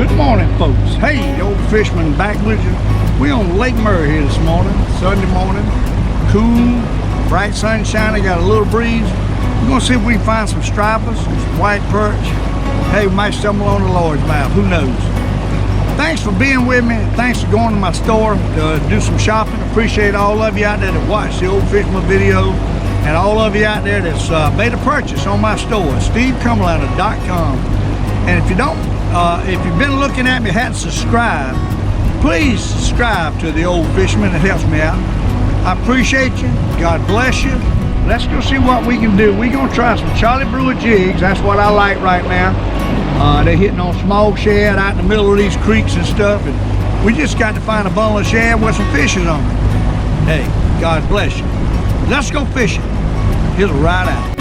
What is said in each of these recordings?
Good morning, folks. Hey, Old Fisherman back with you. We on Lake Murray here this morning, Sunday morning. Cool, bright sunshine. I got a little breeze. We're gonna see if we can find some stripers, some white perch. Hey, we might stumble on the Lord's mouth. Who knows? Thanks for being with me. Thanks for going to my store to do some shopping. Appreciate all of you out there that watch the Old Fisherman video, and all of you out there that's made a purchase on my store, stevecumberlander.com. And if you don't, if you've been looking at me, hadn't subscribed, please subscribe to the Old Fisherman. It helps me out. I appreciate you. God bless you. Let's go see what we can do. We're gonna try some Charlie Brewer jigs. That's what I like right now. They're hitting on small shad out in the middle of these creeks and stuff, and we just got to find a bundle of shad with some fishes on it. Hey, God bless you. Let's go fishing. Here's a ride out.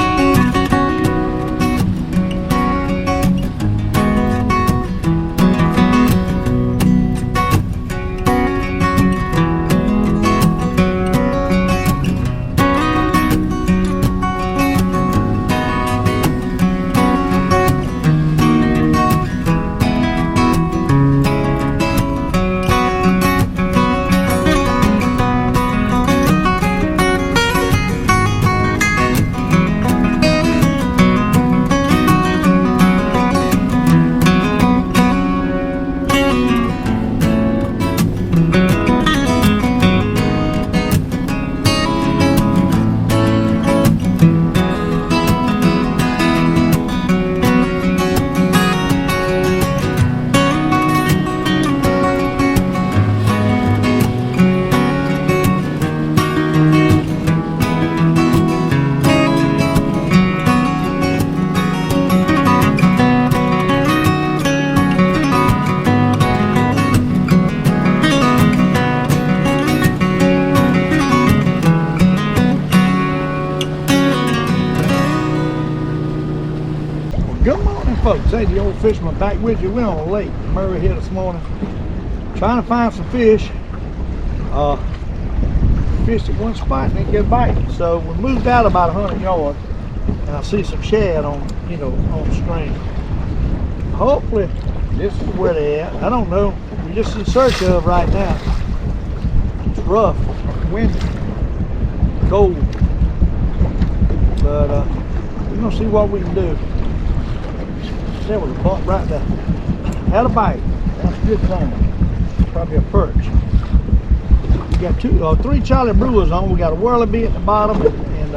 Good morning, folks. Hey, the Old Fisherman back with you. We're on Lake Murray here this morning, trying to find some fish. Fished at one spot and didn't get biting, so we moved out about 100 yards, and I see some shad on, on the stream. Hopefully, this is where they're at. I don't know. We're just in search of right now. It's rough, windy, cold, but we're gonna see what we can do. There was a bump right there. Had a bite. That's a good thing. Probably a perch. We got three Charlie Brewers on. We got a whirlybait at the bottom and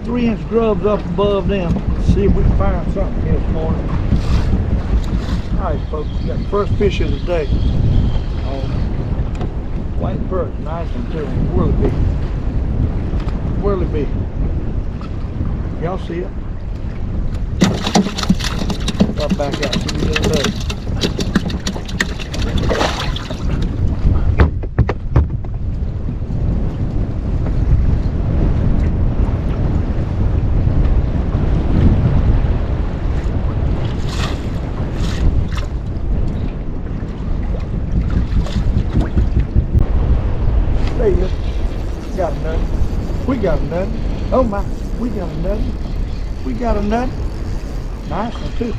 3-inch grubs up above them. Let's see if we can find something here this morning. All right, folks. We got the first fish of the day. White perch. Nice one too. Whirlybait. Y'all see it? Up back out so we get a look. There he is. Got a nut. We got a nut. Oh my, we got a nut. We got a nut. Nice one too.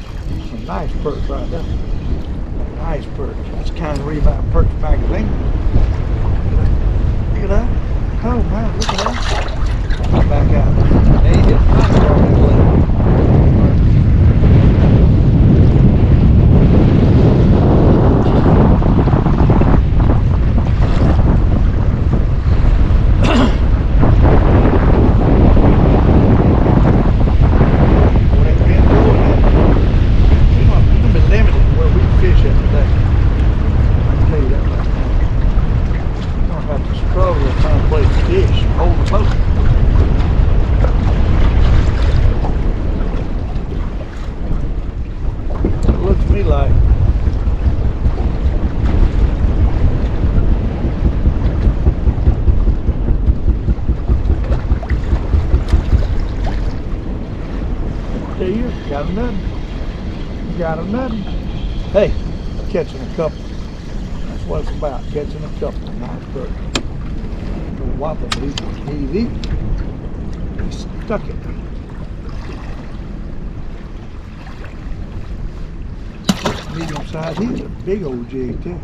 Some nice perch right there. Nice perch. That's the kind of revive perch magazine. Look at that. Oh man, look at that. Back out. There you go. Nice one. Got a nut. Got a nut. Hey, catching a couple. That's what it's about, catching a couple. Nice perch. No whopper, but he's eating. He stuck it. medium size. He's a big old jig too.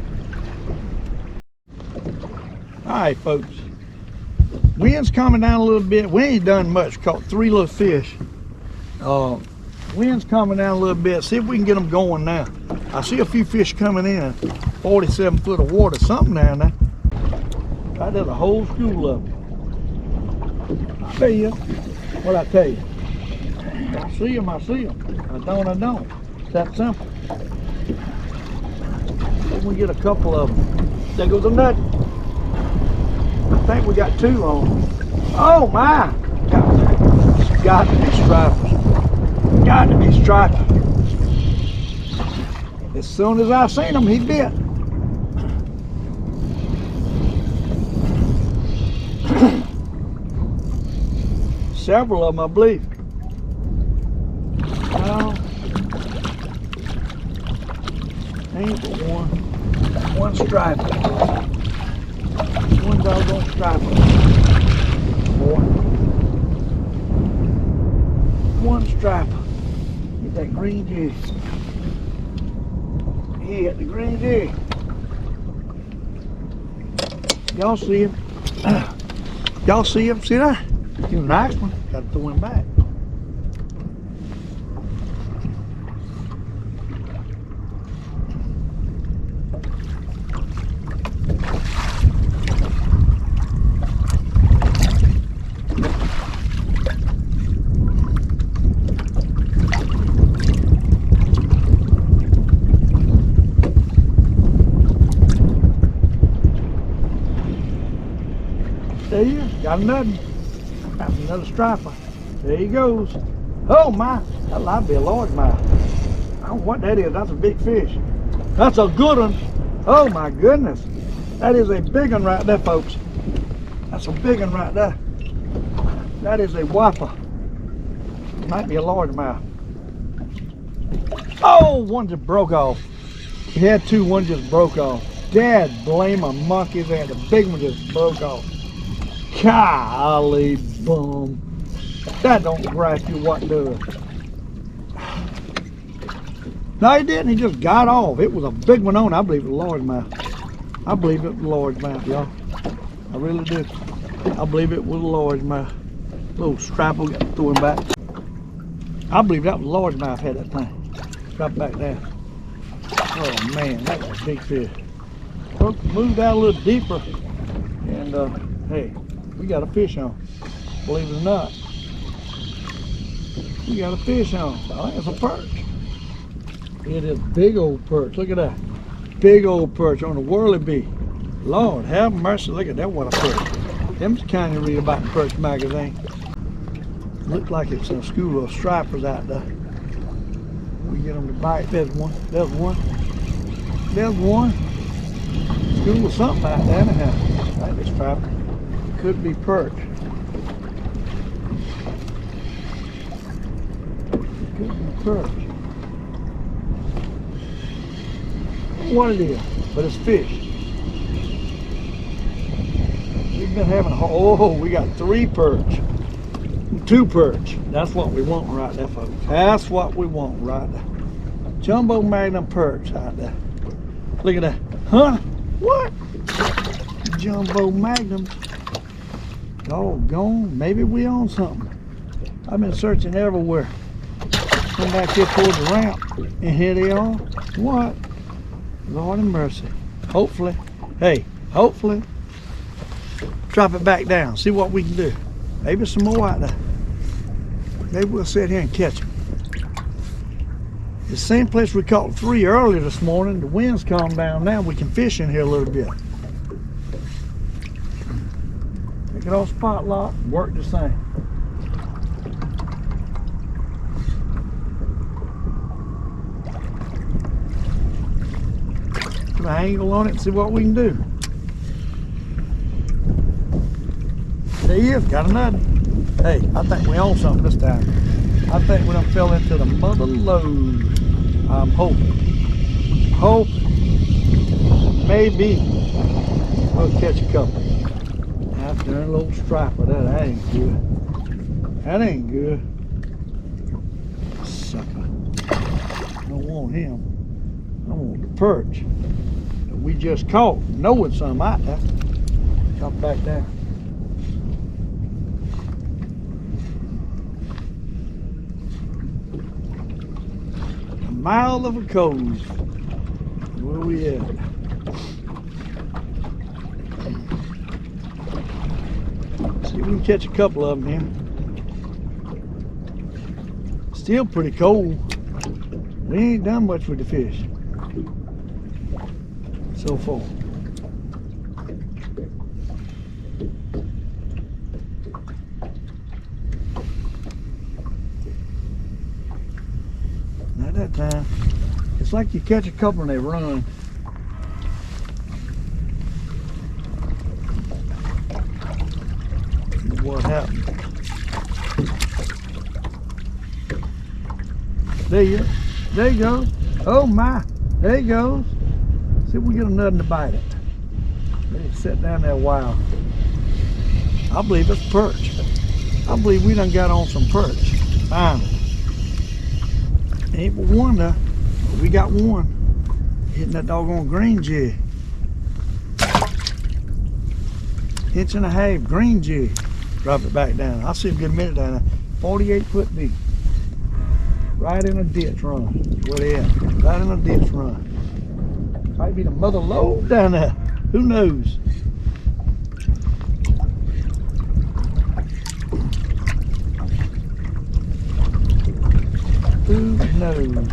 All right, folks. Wind's coming down a little bit. We ain't done much. Caught 3 little fish. Wind's coming down a little bit. See if we can get them going now. I see a few fish coming in. 47 foot of water, something down there. Right there's a whole school of them. I tell you, what I tell you. I see them, I see them. I don't. It's that simple. Then we get a couple of them. There goes a nut. I think we got 2 on. Oh my! Got to be stripers. Got to be stripers. As soon as I seen him, he bit. Several of them, I believe. Well, ain't but one striper. One doggone striper. Boy. One striper. Get that green jig. He hit the green jig. Y'all see him? Y'all see him? See that? He's a nice one. Got to throw him back. There you go. Got another. That's another striper. There he goes. Oh my, that might be a largemouth. I don't know what that is. That's a big fish. That's a good one. Oh my goodness. That is a big one right there, folks. That's a big one right there. That is a whopper. Might be a largemouth. Oh, one just broke off. He had 2, one just broke off. Dad blame a monkey there. The big one just broke off. Golly bum. That don't grasp you what does. No, he didn't. He just got off. It was a big one on. I believe it was a largemouth. I believe it was a largemouth, y'all. I really do. I believe it was a largemouth. Little striper, got to throw him back. I believe that was a largemouth had that thing. Drop back down. Oh man, that was a big fish. Moved out a little deeper, and hey, we got a fish on. Believe it or not, we got a fish on. I think it's a perch. It is big old perch. Look at that, big old perch on the whirly bee. Lord have mercy, look at that, what a perch. Them's the kind you read about in Perch magazine. Looks like it's a school of stripers out there. We get them to bite. There's one. There's one. There's one. School of something out there anyhow. I think it's striper. Could be perch. Could be perch. What it is, but it's fish. We've been having we got 3 perch. 2 perch. That's what we want right there, folks. That's what we want right there. Jumbo magnum perch out there. Look at that. Huh? What? Jumbo magnum. Doggone. Maybe we own something. I've been searching everywhere. Come back here towards the ramp, and here they are. What? Lord have mercy. Hopefully. Hey, hopefully. Drop it back down. See what we can do. Maybe some more out there. Maybe we'll sit here and catch them. The same place we caught 3 earlier this morning. The wind's calmed down now. We can fish in here a little bit. Take it off spot lock. Work the same. Put an angle on it and see what we can do. There he is. Got another. Hey, I think we own something this time. I think we done fell into the mother lode. I'm hoping. Maybe we'll catch a couple. After a little striper, that ain't good. That ain't good. Sucker. Don't want him. perch that we just caught, knowing some out there. Drop back down. A mile of a cove. Where we at? See if we can catch a couple of them here. Still pretty cold. We ain't done much with the fish so far. Not that time. It's like you catch a couple and they run. What happened? There you go. Oh my, there he goes. See if we get nothing to bite it. Let it sit down there a while. I believe it's perch. I believe we done got on some perch. Finally. Ain't but one though. But we got one. Hitting that doggone green jig. 1.5 inch green jig. Drop it back down. I'll see if we get a minute down there. 48-foot deep. Right in a ditch run. Where they at? Right in a ditch run. Might be the mother lode down there. Who knows? Who knows?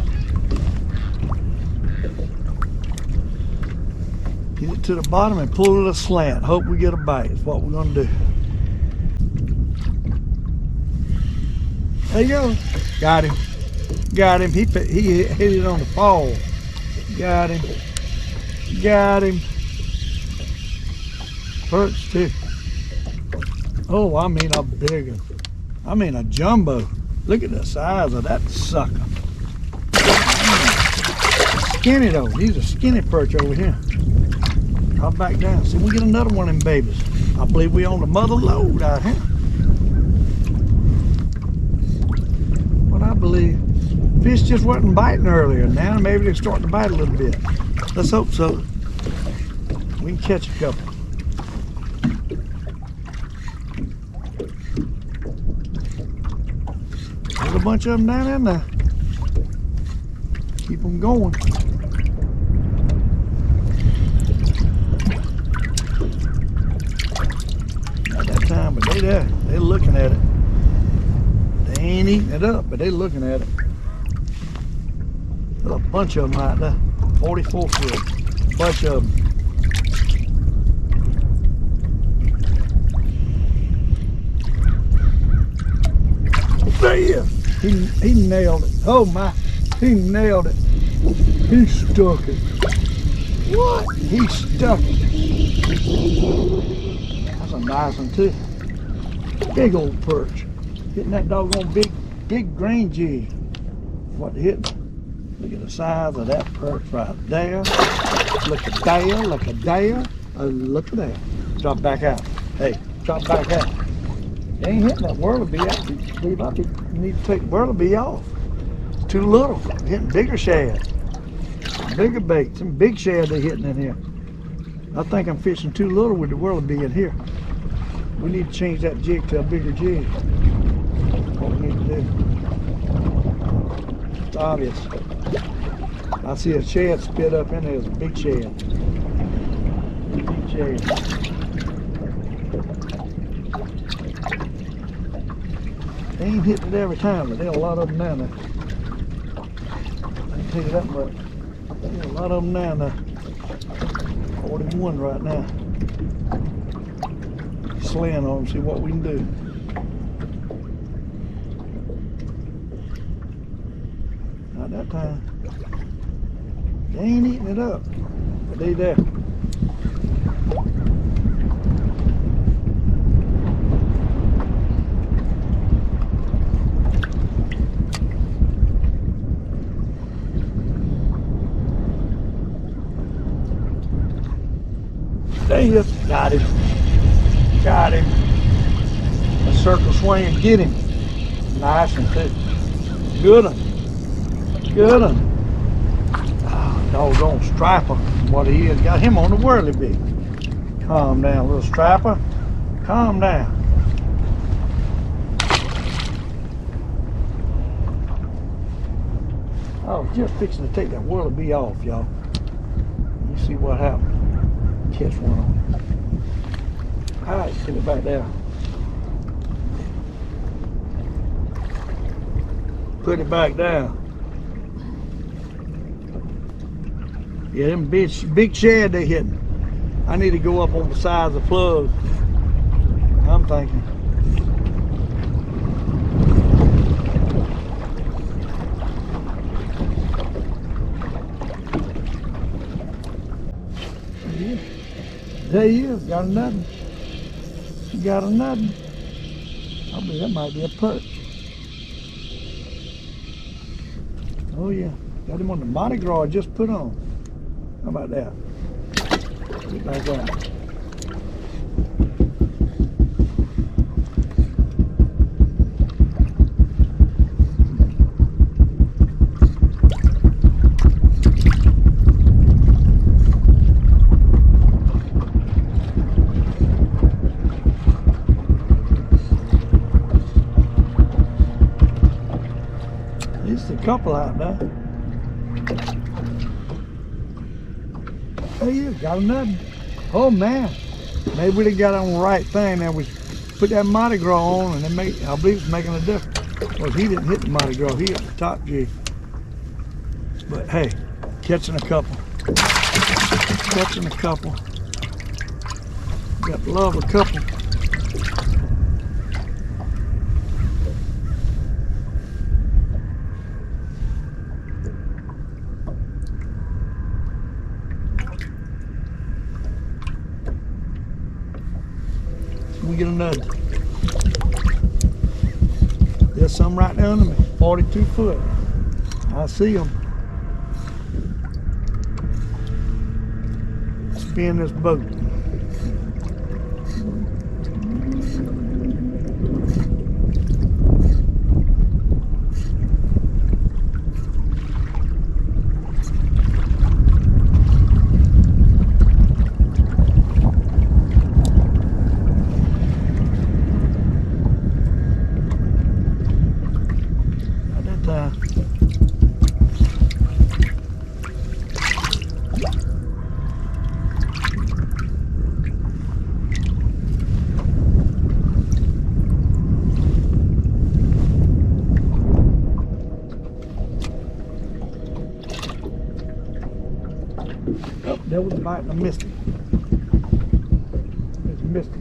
Get it to the bottom and pull it a slant. Hope we get a bite. That's what we're gonna do. There you go. Got him. Got him. He hit it on the fall. Got him. Got him. Perch too. Oh, I mean a big one. I mean a jumbo. Look at the size of that sucker. Skinny though. These are skinny perch over here. Drop back down. See, we get another one of them babies. I believe we on the mother lode out here. What I believe. Fish just wasn't biting earlier. Now maybe they're starting to bite a little bit. Let's hope so. We can catch a couple. There's a bunch of them down in there. Keep them going. Not that time, but they there. They're looking at it. They ain't eating it up, but they're looking at it. There's a bunch of them right there. 44 foot. Bunch of them. There he is. He nailed it. Oh my. He nailed it. He stuck it. What? He stuck it. That's a nice one too. Big old perch. Hitting that doggone big green jig. What to hit? Look at the size of that perch right there. Look at there, look at there. Look at that. Drop back out. Hey, drop back out. They ain't hitting that whirlybee. I believe I need to take whirlybee off. It's too little. I'm hitting bigger shad. Bigger bait. Some big shad they're hitting in here. I think I'm fishing too little with the whirlybee in here. We need to change that jig to a bigger jig. What we need to do. It's obvious. I see a shad spit up in there. It's a big shad. Big shad. They ain't hitting it every time, but there's a lot of them down there. I can tell you that much. There's a lot of them down there. 41 right now. Slant on them, see what we can do. Not that time. They ain't eating it up, but they there. There he is. Got him. Got him. A circle swing and get him. Nice one too. Good one. Good one. Oh, Doggone striper, what he is. Got him on the whirly bit. Calm down, little striper. Calm down. I was just fixing to take that whirly bee off, y'all. You see what happened. Catch one on it. Alright, get it back down. Put it back down. Yeah, them big shad they hitting. I need to go up on the sides of the plug. I'm thinking. Yeah. There he is, got a nothing. She got a nothing. I believe that might be a perch. Oh yeah, got him on the Mardi Gras I just put on. How about that? Get back out. There's a couple out there. There you got another. Oh man, maybe they got on the right thing. Now we put that Mardi Gras on, and they make. I believe it's making a difference. Well, he didn't hit the Mardi Gras. He hit the top jig. But hey, catching a couple. Catching a couple. Got to love a couple. We get another. There's some right there under me. 42 foot. I see them. Spin this boat. Oh, that was a bite and I missed it. Just missed it.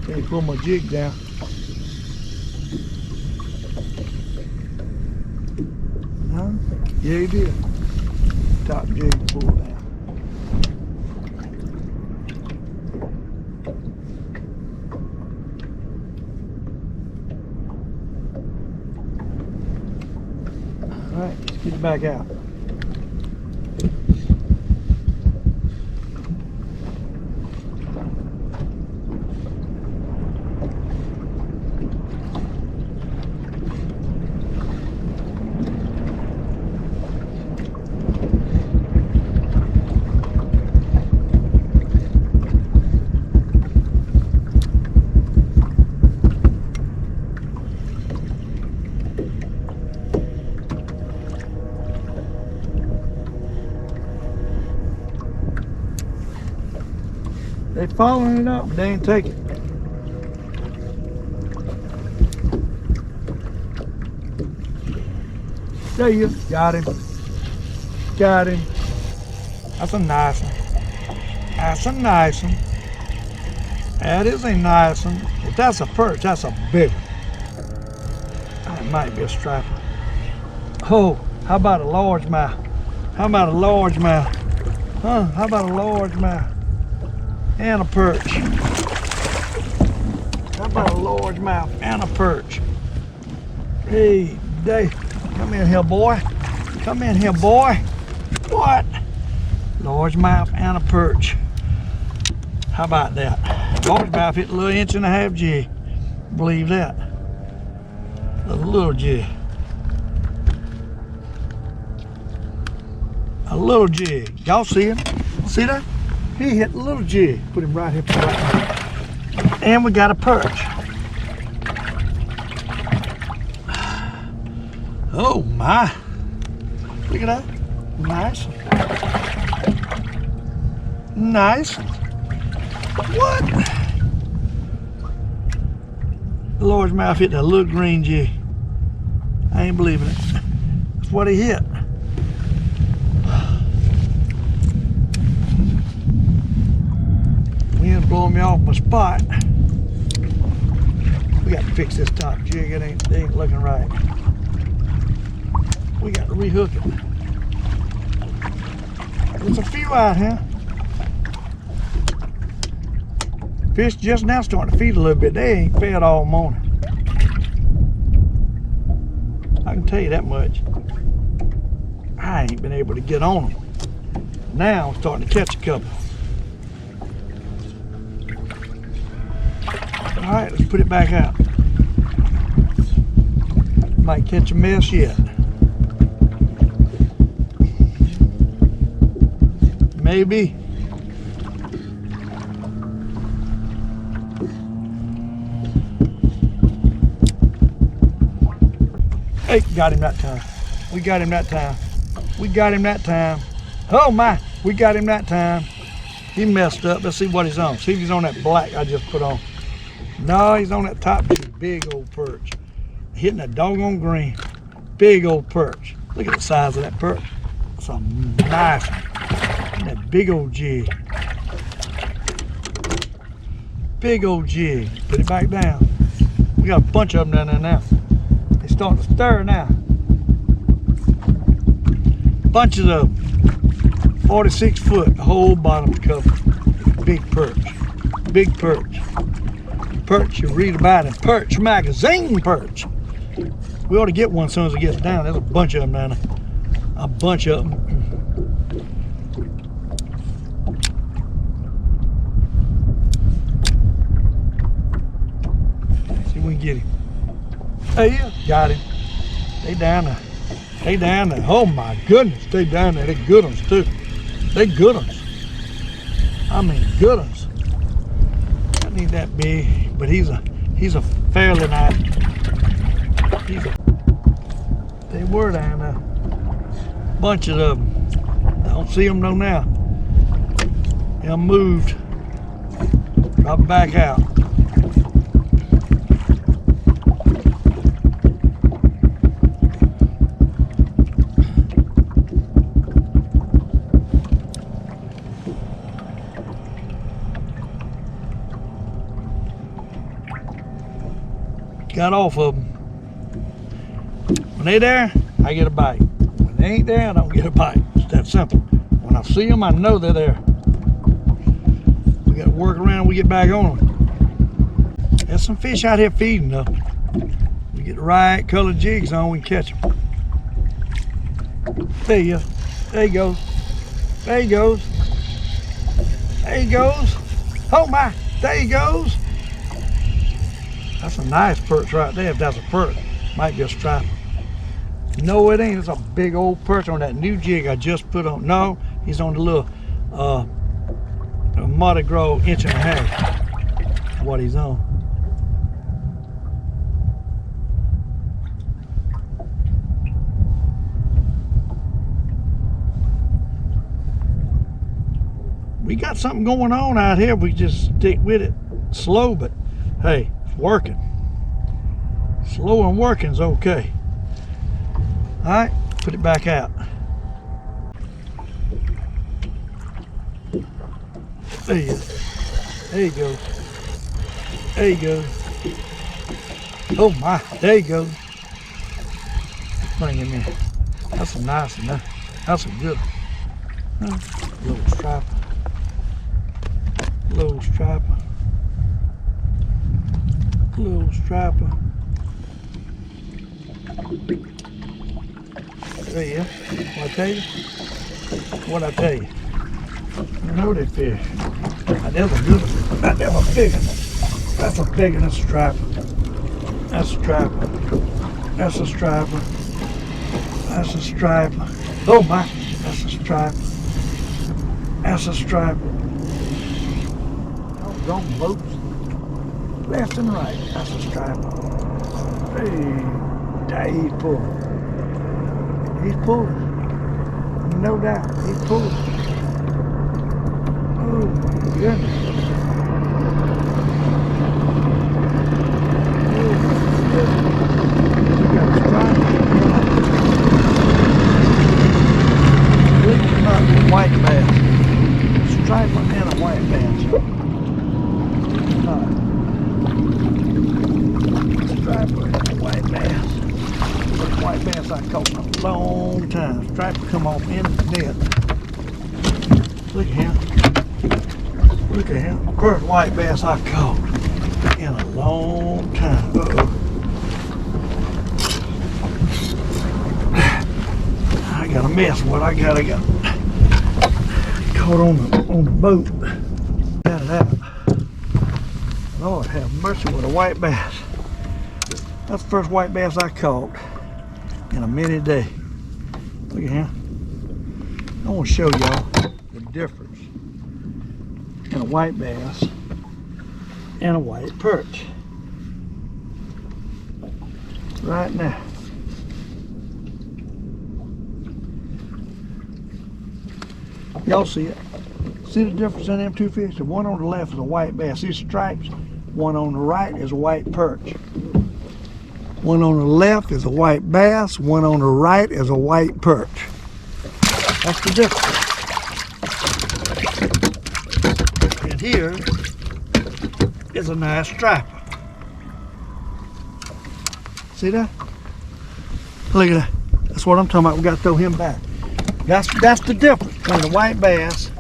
Okay, pull my jig down. Huh? Yeah, he did. Top jig pull down. All right, let's get it back out. They following it up, but they ain't taking it. There you got him. Got him. That's a nice one. That's a nice one. That is a nice one. If that's a perch, that's a big one. That might be a striper. Oh, how about a largemouth? How about a largemouth? Huh? How about a largemouth? And a perch. How about a largemouth and a perch? Hey, Dave, come in here, boy. Come in here, boy. What? Largemouth and a perch. How about that? Largemouth hit a little 1.5 inch jig. Believe that. A little jig. A little jig. Y'all see him? See that? He hit a little jig. Put him right here. And we got a perch. Oh my. Look at that. Nice. Nice. What? The largemouth hit that little green jig. I ain't believing it. That's what he hit. Wind's blowing me off my spot. We got to fix this top jig. It ain't looking right. We got to rehook it. There's a few out here. Fish just now starting to feed a little bit. They ain't fed all morning. I can tell you that much. I ain't been able to get on them. Now I'm starting to catch a couple. All right, let's put it back out. Might catch a mess yet. Maybe. Hey, got him that time. We got him that time. We got him that time. Oh my, we got him that time. He messed up. Let's see what he's on. See if he's on that black I just put on. No, he's on that top jig. Big old perch. Hitting that doggone green. Big old perch. Look at the size of that perch. That's a nice one. That big old jig. Big old jig. Put it back down. We got a bunch of them down there now. They starting to stir now. Bunches of them. 46 foot, the whole bottom cover. Big perch. Big perch. Perch you read about in Perch magazine perch. We ought to get one as soon as it gets down. There's a bunch of them down there. A bunch of them. See if we can get him. Hey, yeah, got him. They down there. They down there. Oh my goodness, they down there. They good ones too. They good ones. I mean good ones. I need that big, but he's a fairly nice. They were down there. Bunches of them. Don't see them no now. They moved. Drop back out. Got off of them. When they there, I get a bite. When they ain't there, I don't get a bite. It's that simple. When I see them, I know they're there. We got to work around, we get back on them. There's some fish out here feeding though. We get the right color jigs on, we can catch them. There you go. There he goes. There he goes. There he goes. Oh my, there he goes. That's a nice perch right there, if that's a perch. Might be a striper. No, it ain't. It's a big old perch on that new jig I just put on. No, he's on the little Mardi Gras 1.5 inch. What he's on. We got something going on out here. We just stick with it slow, but hey, working. Slow and working's okay. All right, put it back out. There you go. There you go. There you go. Oh my, there you go. Bring him in. That's a nice one. That's a good one. Little striper. Little striper. Little striper. There you go. What I tell you? What I tell you? You know they fish. That's a good one. That's a big one. That's a big one. That's a striper. That's a striper. That's a striper. That's a striper. Oh my, that's a striper. That's a striper. Doggone boats. Left and right. That's a striper. Hey, he's pulling. He's pulling. No doubt, he's pulling. Oh my goodness. White bass. Striper and a white bass. Striper and a white bass. First white bass I caught in a long time. Striper come off in the net. Look at him. Look at him. First white bass I caught in a long time. I got a mess. What I got caught on the boat. Out of that. Lord have mercy with a white bass. That's the first white bass I caught in a many day. Look at him. I want to show y'all the difference in a white bass and a white perch. Right now. Y'all see it? See the difference in them two fish? The one on the left is a white bass. These stripes. One on the right is a white perch. One on the left is a white bass. One on the right is a white perch. That's the difference. And here is a nice striper. See that? Look at that. That's what I'm talking about. We got to throw him back. That's the difference between a white bass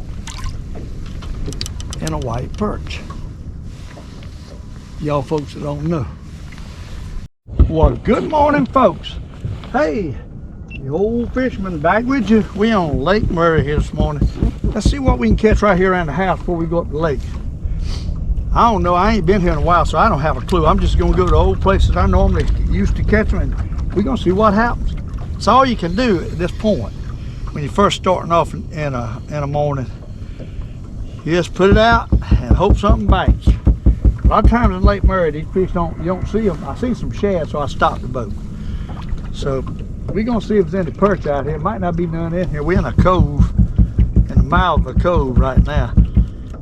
and a white perch. Y'all folks that don't know. Well, good morning, folks. Hey, the Old Fisherman back with you. We on Lake Murray here this morning. Let's see what we can catch right here around the house before we go up the lake. I don't know. I ain't been here in a while, so I don't have a clue. I'm just going to go to the old places I normally used to catch them, and we're going to see what happens. It's all you can do at this point. When you're first starting off in a morning, you just put it out and hope something bites. A lot of times in Lake Murray, these fish you don't see them. I see some shad, so I stopped the boat. So we're gonna see if there's any perch out here. It might not be none in here. We're in a cove, in the mouth of a cove right now.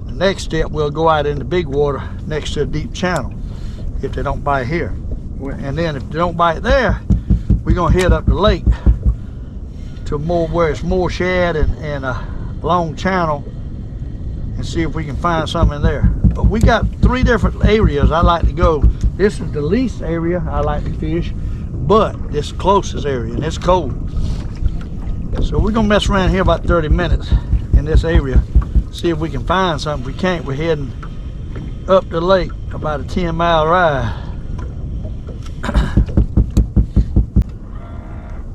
The next step, we'll go out in the big water next to a deep channel if they don't bite here. And then if they don't bite there, we're gonna head up the lake to where it's more shad and a long channel and see if we can find something in there. But we got 3 different areas I like to go. This is the least area I like to fish, but it's the closest area and it's cold. So we're gonna mess around here about 30 minutes in this area, see if we can find something. If we can't, we're heading up the lake, about a 10-mile ride.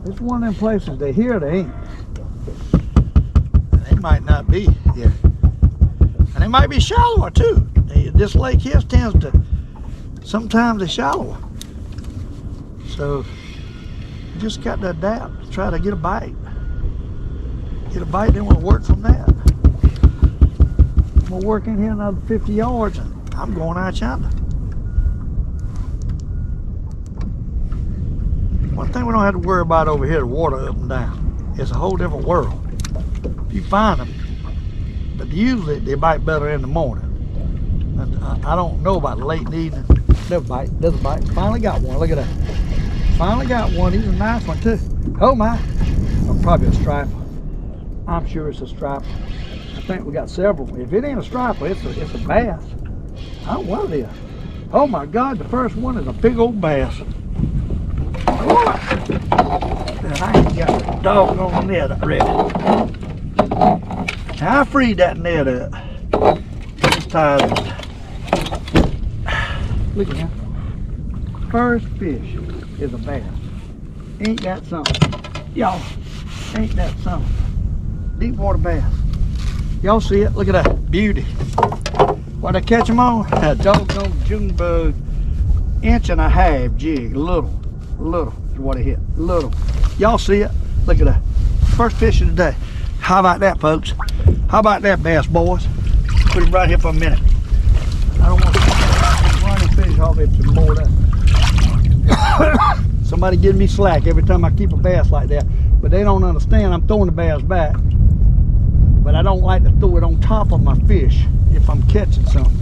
It's one of them places they hear they ain't. They might not be here. And they might be shallower too. This lake here tends to, sometimes they're shallower. So you just got to adapt, to try to get a bite. Get a bite, then we'll work from that. We'll work in here another 50 yards and I'm going out yonder. One thing we don't have to worry about over here, the water up and down. It's a whole different world. If you find them, but usually they bite better in the morning. And I don't know about late in the evening. They'll bite, doesn't bite. Finally got one, look at that. Finally got one, he's a nice one too. Oh my, probably a striper. I'm sure it's a striper. I think we got several. If it ain't a striper, it's a bass. I don't know what it is. Oh my God, the first one is a big old bass. And I ain't got the doggone net ready. Now I freed that net up. It's tired of it. Look at that. First fish is a bass. Ain't that something? Y'all, ain't that something? Deep water bass. Y'all see it? Look at that beauty. What I catch them on? A doggone June bug, 1.5 inch jig. Little is what I hit. Little. Y'all see it? Look at that. First fish of the day. How about that, folks? How about that, bass boys? Put him right here for a minute. I don't want to run and fish off it some more of that. Somebody giving me slack every time I keep a bass like that, but they don't understand I'm throwing the bass back. But I don't like to throw it on top of my fish if I'm catching something,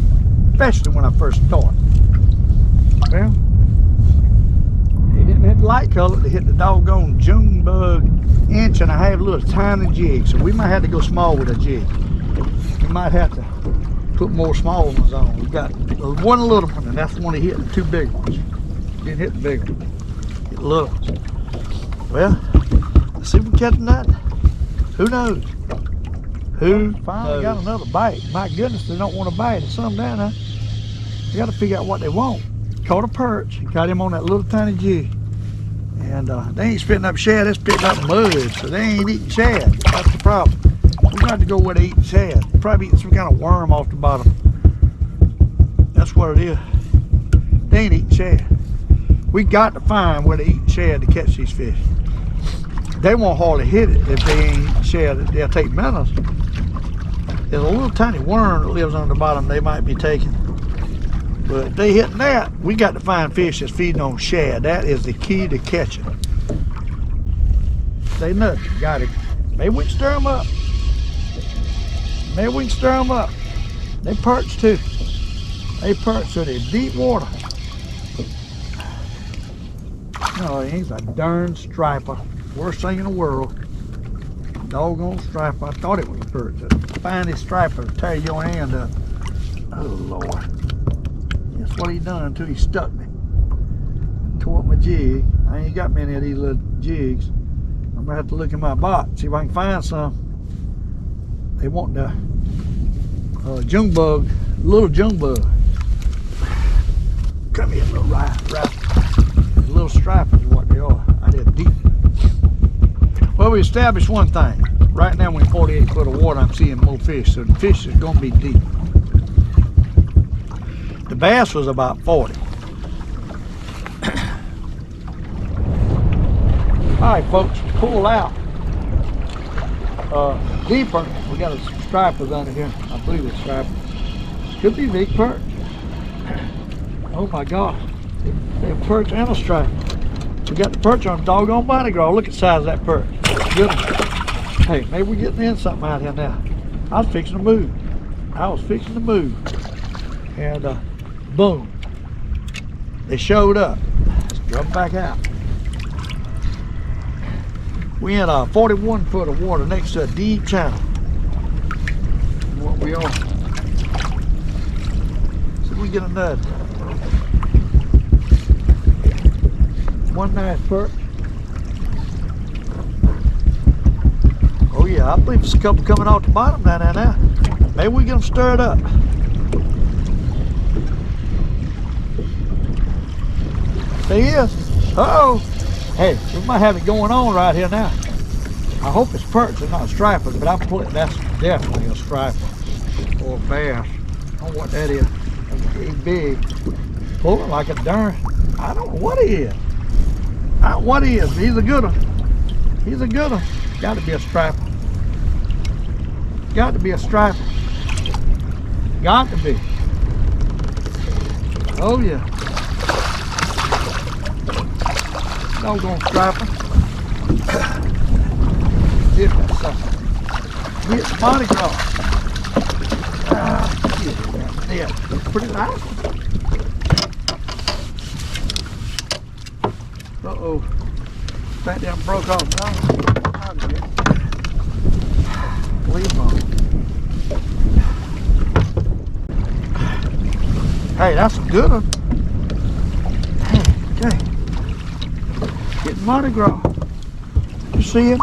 especially when I first start. Well, they didn't hit the light color, they hit the doggone June bug 1.5 inch little tiny jig, so we might have to go small with a jig. We might have to put more small ones on. We got one little one, and that's the one that hit, the 2 big ones. Didn't hit the big one, hit the little ones. Well, let's see if we catch that. Who knows? Who finally got another bite? My goodness, they don't want to bite. It's something down there. You got to figure out what they want. Caught a perch. Got him on that little tiny jig. And they ain't spitting up shad, they're spitting up mud. So they ain't eating shad. That's the problem. We're going to have to go where they eat shad. Probably eating some kind of worm off the bottom. That's what it is. They ain't eating shad. We got to find where they eat shad to catch these fish. They won't hardly hit it if they ain't eating shad. They'll take minnows. There's a little tiny worm that lives on the bottom they might be taking. But if they hitting that, we got to find fish that's feeding on shad. That is the key to catching. Say nothing. Got it. Maybe we can stir them up. Maybe we can stir them up. They perch too. They perch, so they're deep water. Oh, he's a darn striper. Worst thing in the world. Doggone striper. I thought it was a perch. The finest striper to tear your hand up. Oh, Lord. That's what he done until he stuck me. Tore up my jig. I ain't got many of these little jigs. I'm gonna have to look in my box, see if I can find some. They want the June bug, little June bug. Come here, little little stripers is what they are. I did deep. Well, we established one thing. Right now we're in 48 foot of water. I'm seeing more fish, so the fish is gonna be deep. The bass was about 40. All right, folks, pull out. Deeper, we got some stripers under here. I believe it's stripers. Could be big perch. Oh my gosh, they're perch and a striper. We got the perch on doggone Mardi Gras. Look at the size of that perch. Good. Hey, maybe we're getting in something out here now. I was fixing to move. And boom, they showed up. Let's jump back out. We in 41 foot of water next to a deep channel. What we are. So we get a nut. One nice perch. Oh yeah, I believe there's a couple coming off the bottom down there now. Maybe we get them stirred up. There he is. Uh-oh. Hey, we might have it going on right here now. I hope it's perch and not stripers, but that's definitely a striper or a bass. I don't know what that is. He's big. Pulling like a darn, I don't know what he is. What he is. He's a good one. He's a good one. Got to be a striper. Got to be a striper. Got to be. Oh yeah. Doggone striper. Get that sucker. Get the Mardi Gras. Yeah, pretty nice. Uh-oh. That down broke off. Leave them on. Hey, that's a good one. Okay. Getting Mardi Gras. You see him?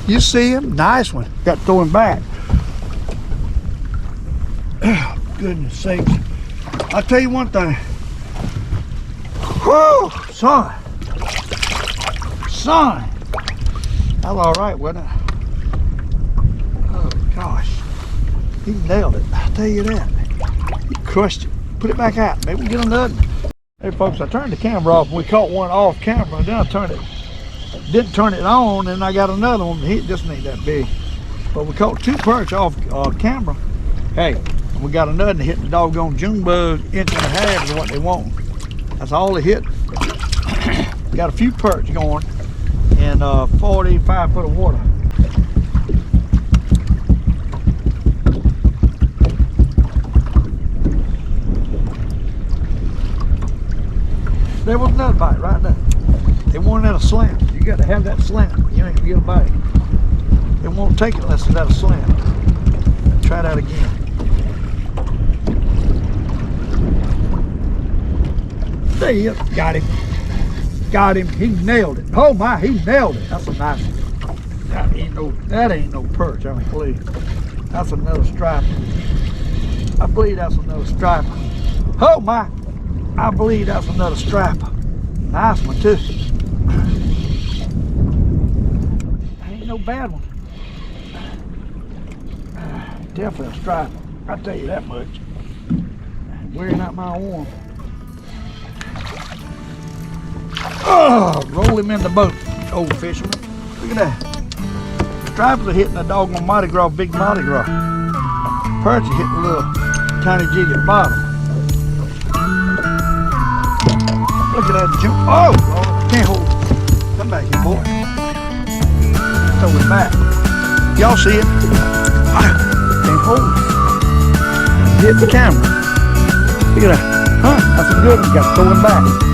You see him? Nice one. Got to throw him back. Oh, goodness sakes. I'll tell you one thing. Whew, son. That was all right, wasn't it? Oh, gosh. He nailed it. I'll tell you that. He crushed it. Put it back out. Maybe we can get another. Hey folks, I turned the camera off and we caught one off camera, and then I didn't turn it on, and I got another one. This one ain't that big. But we caught 2 perch off camera. Hey, and we got another that hit the doggone June bug 1.5 inches is what they want. That's all it hit. Got a few perch going in 45 foot of water. There was another bite right there. They wanted at a slant. You got to have that slant. You ain't gonna get a bite. They won't take it unless it's at a slant. Try that again. There you go. Got him. Got him. He nailed it. Oh my, he nailed it. That's a nice one. That ain't no perch, I believe. That's another striper. I believe that's another striper. Oh my. I believe that's another striper. Nice one too. Ain't no bad one. Definitely a striper. I'll tell you that much. Wearing out my arm. Oh, roll him in the boat, Old Fisherman. Look at that. Stripers are hitting the doggone Mardi Gras, big Mardi Gras. Perch are hitting a little tiny jig at the bottom. Look at that jump. Oh, Lord, can't hold it. Come back here, boy. Throw it back. Y'all see it? Can't hold it. Hit the camera. Look at that. Huh? That's a good one. Got to throw him back.